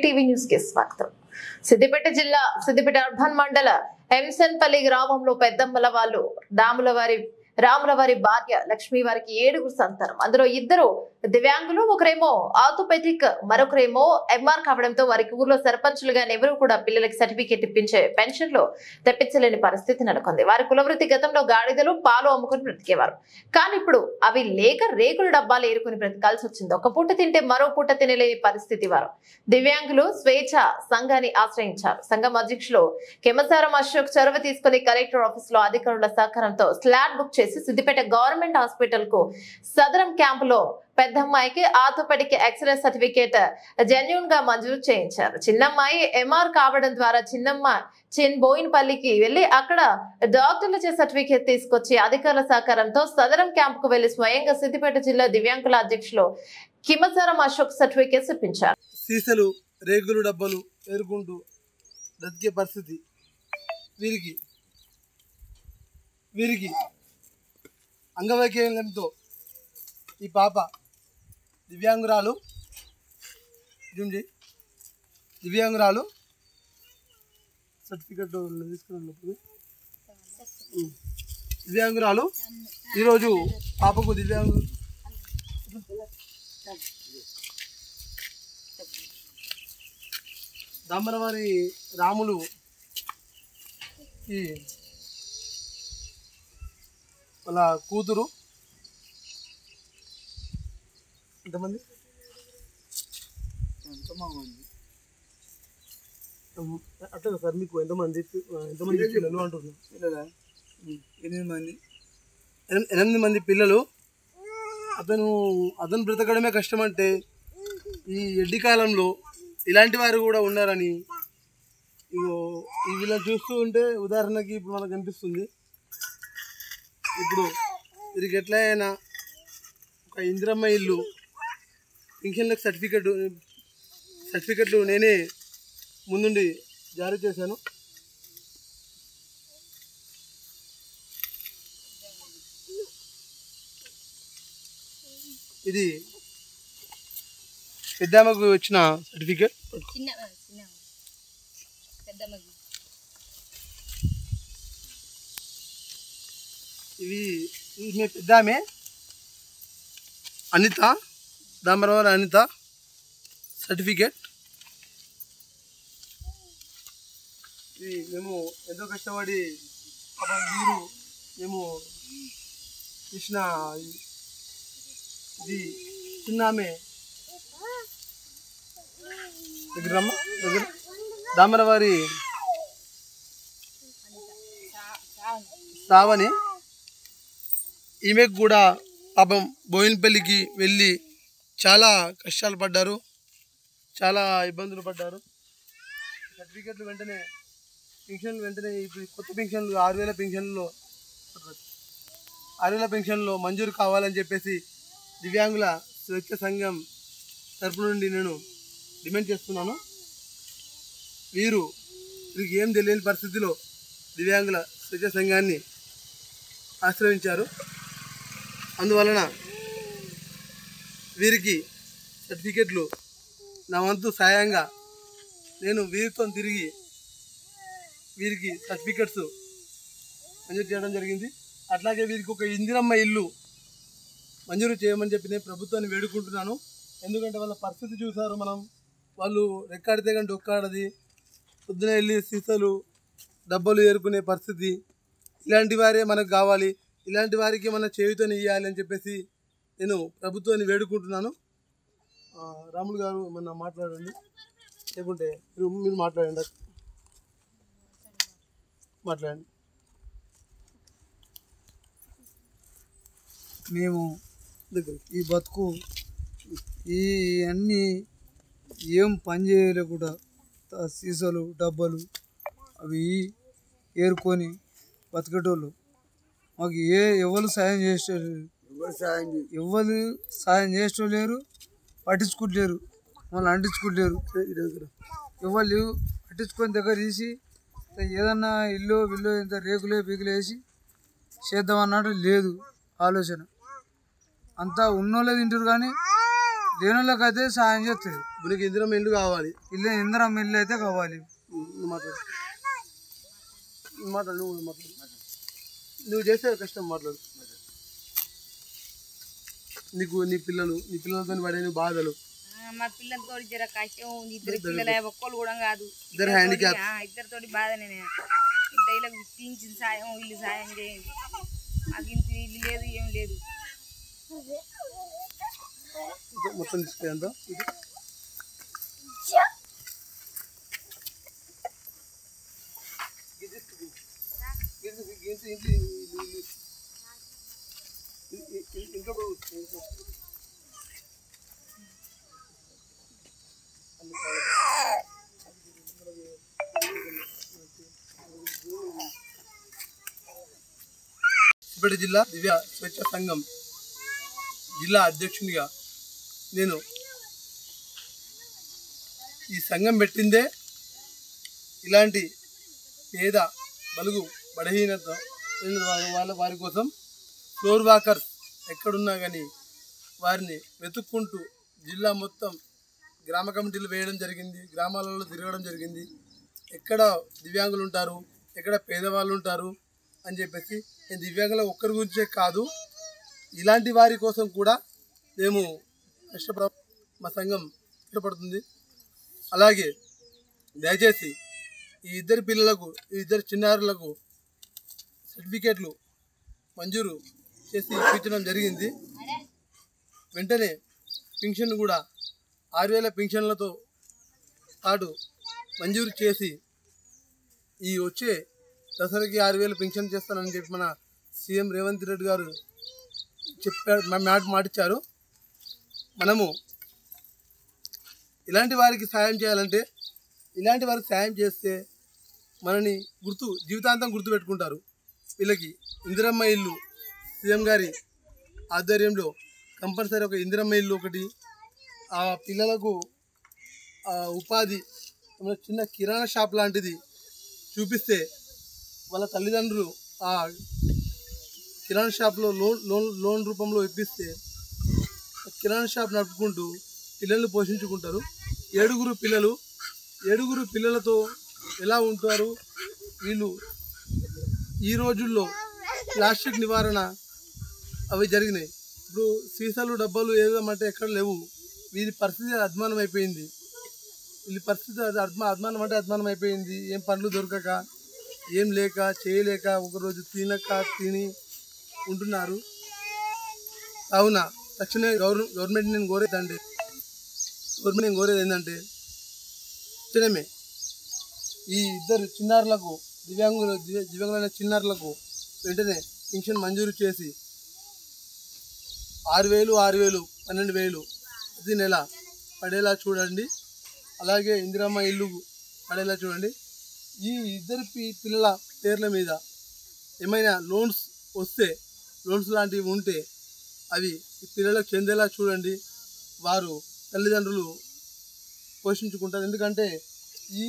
TV news కి స్వాగతం. సిద్దిపేట జిల్లా సిద్దిపేట అర్బన్ మండల ఎంసన్పల్లి గ్రామంలో పెద్దమ్మల వాళ్ళు రాములవారి భార్య లక్ష్మి వారికి 7గురు సంతానం. అందులో 2 దివ్యాంగులు, ఒకరేమో ఆర్థోపెడిక్, మరొకరేమో ఎంఆర్ కావడంతో వారికి ఊర్లో సర్పంచులుగా ఎవరు కూడా పిల్లలకి సర్టిఫికేట్ ఇప్పించే పెన్షన్లు తెప్పించలేని పరిస్థితి నెలకొంది. వారి కులవృత్తి గతంలో గాడిదలు పాలు అమ్ముకుని బ్రతికేవారు. కానీ ఇప్పుడు అవి లేక రేకుల డబ్బాలు ఏరుకుని బ్రతకాల్సి వచ్చింది. ఒక పూట తింటే మరో పూట తినలేని పరిస్థితి. వారు దివ్యాంగులు స్వేచ్ఛ సంఘాన్ని ఆశ్రయించారు. సంఘం అధ్యక్షులు కెమసారం అశోక్ చొరవ తీసుకుని కలెక్టర్ ఆఫీస్ లో అధికారుల సహకారంతో స్లాట్ బుక్ చేసి సిద్దిపేట గవర్నమెంట్ హాస్పిటల్ కు సదరం క్యాంపులో పెద్దమ్మాయికి ఆర్థోపెడిక్ ఎక్స్రే సర్టిఫికేట్ జెన్యూన్ గా మంజూరు చేయించారు. చిన్నమ్మాయి ఎంఆర్ కావడం ద్వారా చిన్నమ్మ బోయినపల్లికి వెళ్లి అక్కడ డాక్టర్లచే సర్టిఫికేట్ తీసుకొచ్చి అధికారుల సహకారంతో సదరం క్యాంప్ కు వెళ్లి స్వయంగా సిద్దిపేట జిల్లా దివ్యాంగుల అధ్యక్షులు కిమసారం అశోక్ సర్టిఫికేట్స్ ఇప్పించారు. సీసలు రేగులు డబ్బలు ఏరుకుంటూ బ్రతికే పరిస్థితి వీరికి అంగవైకల్యంతో ఈ పాప దివ్యాంగురాలు సర్టిఫికెట్ తీసుకున్నప్పుడు దివ్యాంగురాలు ఈరోజు పాపకు దామరవారి రాములు వాళ్ళ కూతురు ఎంతమంది అట్లా సార్ మీకు ఎంతమంది పిల్లలు అంటున్నారు? 8 మంది పిల్లలు. అతను బ్రతకడమే కష్టం అంటే ఈ ఎడ్డి కాలంలో ఇలాంటి వారు కూడా ఉన్నారని వీళ్ళని చూస్తూ ఉంటే ఉదాహరణకి ఇప్పుడు మనకు అనిపిస్తుంది. ఇప్పుడు వీరికి ఎట్లయినా ఒక ఇందిరమ్మ ఇల్లు పింఛన్లకు సర్టిఫికెట్లు నేనే ముందుండి జారీ చేశాను. ఇది పెద్దమ్మకు వచ్చిన సర్టిఫికెట్. ఇవి పెద్ద ఆమె అనిత, దామరవారి అనిత సర్టిఫికేట్. ఇది మేము ఎంతో కష్టపడి మేము ఇచ్చిన ఇది చిన్న ఆమె దగ్గర దామరవారి శ్రావణి. ఈమెకు కూడా పాపం బోయినపల్లికి వెళ్ళి చాలా కష్టాలు పడ్డారు, చాలా ఇబ్బందులు పడ్డారు. సర్టిఫికెట్లు పెన్షన్లు వెంటనే ఇప్పుడు కొత్త పెన్షన్లు 6,000 పెన్షన్లో మంజూరు కావాలని చెప్పేసి దివ్యాంగుల స్వేచ్ఛ సంఘం తరపు నుండి నేను డిమాండ్ చేస్తున్నాను. వీరికి ఏం తెలియని పరిస్థితిలో దివ్యాంగుల స్వేచ్ఛ సంఘాన్ని ఆశ్రయించారు. అందువలన వీరికి సర్టిఫికెట్లు నా వంతు సాయంగా నేను వీరితో తిరిగి వీరికి సర్టిఫికెట్స్ మంజూరు చేయడం జరిగింది. అట్లాగే వీరికి ఒక ఇందిరమ్మ ఇల్లు మంజూరు చేయమని చెప్పి నేను ప్రభుత్వాన్ని వేడుకుంటున్నాను. ఎందుకంటే వాళ్ళ పరిస్థితి చూసారు మనం. వాళ్ళు రెక్కాడితే కానీ డొక్కాడది, పొద్దున వెళ్ళి సీసాలు డబ్బలు ఏరుకునే పరిస్థితి. ఇలాంటి వారే మనకు కావాలి, ఇలాంటి వారికి మన చేయుతని ఇవ్వాలి అని చెప్పేసి నేను ప్రభుత్వాన్ని వేడుకుంటున్నాను. రాములు గారు ఏమన్నా మాట్లాడండి, లేకుంటే మీరు మాట్లాడండి. మేము ఈ బతుకు ఈ అన్నీ ఏం పని చేయలే కూడా సీసాలు డబ్బాలు అవి ఏరుకొని బతికేటోళ్ళు. మాకు ఎవరు సాయం చేసేటోళ్ళు ఎవరు సాయం చేసేటోళ్ళు లేరు, పట్టించుకుంటలేరు. వాళ్ళు అంటించుకుంటారు. ఎవరు అంటించుకొని దగ్గర తీసి ఏదన్నా ఇల్లు విల్లు ఇంత రేకులే పీకులు వేసి చేద్దాం అన్నట్టు లేదు ఆలోచన. అంతా ఉన్నోళ్ళే తింటారు కానీ లేనోళ్ళకి అయితే సాయం చేస్తుంది. మనకి ఇందిరం ఇల్లు కావాలి, ఇందిరం ఇల్లు అయితే కావాలి. మాట్లాడు నువ్వు చేసే కష్టం మాట్లాడు. నీకు నీ పిల్లలతో పడే బాధలు. మా పిల్లలతో జర కష్టం ఉంది. ఇద్దరు పిల్లలు ఒక్కళ్ళు కూడా కాదు, ఇద్దరు హ్యాండిక్యాప్. ఇద్దరితోటి బాధనే. ఇంత ఇళ్ళకి పింఛన్ సాయం ఇల్లు సాయం చేయండి. మాకు ఇంత ఇల్లు లేదు, ఏం లేదు. మొత్తం తీసుకెళ్తా. సిద్దిపేట జిల్లా దివ్య స్వేచ్ఛ సంఘం జిల్లా అధ్యక్షునిగా నేను ఈ సంఘం పెట్టిందే ఇలాంటి పేద బలుగు బలహీనత వారి కోసం. ఫ్లోర్ వాకర్స్ ఎక్కడున్నా కానీ వారిని వెతుక్కుంటూ జిల్లా మొత్తం గ్రామ కమిటీలు వేయడం జరిగింది, గ్రామాలలో తిరగడం జరిగింది. ఎక్కడ దివ్యాంగులు ఉంటారు, ఎక్కడ పేదవాళ్ళు ఉంటారు అని చెప్పేసి. నేను దివ్యాంగుల ఒక్కరి గురించే కాదు, ఇలాంటి వారి కోసం కూడా మేము మా సంఘం ఇష్టపడుతుంది. అలాగే దయచేసి ఈ ఇద్దరు చిన్నారులకు సర్టిఫికేట్లు మంజూరు చేసి ఇప్పించడం జరిగింది. వెంటనే పింఛన్ కూడా 6,000 పింఛన్లతో పాటు మంజూరు చేసి ఈ వచ్చే దసరాకి 6,000 పింఛన్ చేస్తానని చెప్పి మన సీఎం రేవంత్ రెడ్డి గారు చెప్పారు, మాటిచ్చారు. మనము ఇలాంటి వారికి సాయం చేయాలంటే, ఇలాంటి వారికి సాయం చేస్తే మనని జీవితాంతం గుర్తుపెట్టుకుంటారు. వీళ్ళకి ఇందిరమ్మ ఇల్లు సీఎం గారి ఆధ్వర్యంలో కంపల్సరీ ఒక ఇందిరమ్మ ఇల్లు ఒకటి, ఆ పిల్లలకు ఉపాధి చిన్న కిరాణా షాప్ లాంటిది చూపిస్తే వాళ్ళ తల్లిదండ్రులు ఆ కిరాణా షాప్లో లోన్ రూపంలో ఇప్పిస్తే కిరాణా షాప్ నడుపుకుంటూ పిల్లల్ని పోషించుకుంటారు. 7 పిల్లలతో ఎలా ఉంటారు వీళ్ళు? ఈ రోజుల్లో ప్లాస్టిక్ నివారణ అవి జరిగినాయి. ఇప్పుడు సీసాలు డబ్బాలు ఏమంటే ఎక్కడ లేవు. వీరి పరిస్థితి అధ్వానం అయిపోయింది. అధ్వానం అయిపోయింది. ఏం పనులు దొరకక, ఏం లేక, చేయలేక, ఒకరోజు తిని ఉంటున్నారు. కావున తక్షణమే గవర్నమెంట్ నేను కోరేది ఏంటంటే తక్షణమే ఈ ఇద్దరు చిన్నారులకు దివ్యాంగులైన చిన్నారులకు వెంటనే పింఛన్ మంజూరు చేసి 6,000, 12,000 ప్రతి నెల పడేలా చూడండి. అలాగే ఇందిరమ్మ ఇల్లు పడేలా చూడండి. ఈ ఇద్దరు పిల్లల పేర్ల మీద ఏమైనా లోన్స్ వస్తే, లోన్స్ లాంటివి ఉంటే అవి పిల్లలకు చెందేలా చూడండి. వారు తల్లిదండ్రులు పోషించుకుంటారు. ఎందుకంటే ఈ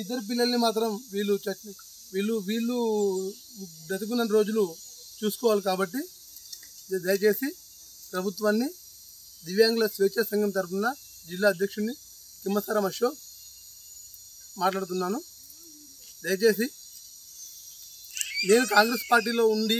ఇద్దరు పిల్లల్ని మాత్రం వీళ్ళు బ్రతుకున్న రోజులు చూసుకోవాలి. కాబట్టి దయచేసి ప్రభుత్వాన్ని దివ్యాంగుల స్వేచ్ఛ సంఘం తరఫున జిల్లా అధ్యక్షుడిని కిమ్మసారం అశోక్ మాట్లాడుతున్నాను. దయచేసి నేను కాంగ్రెస్ పార్టీలో ఉండి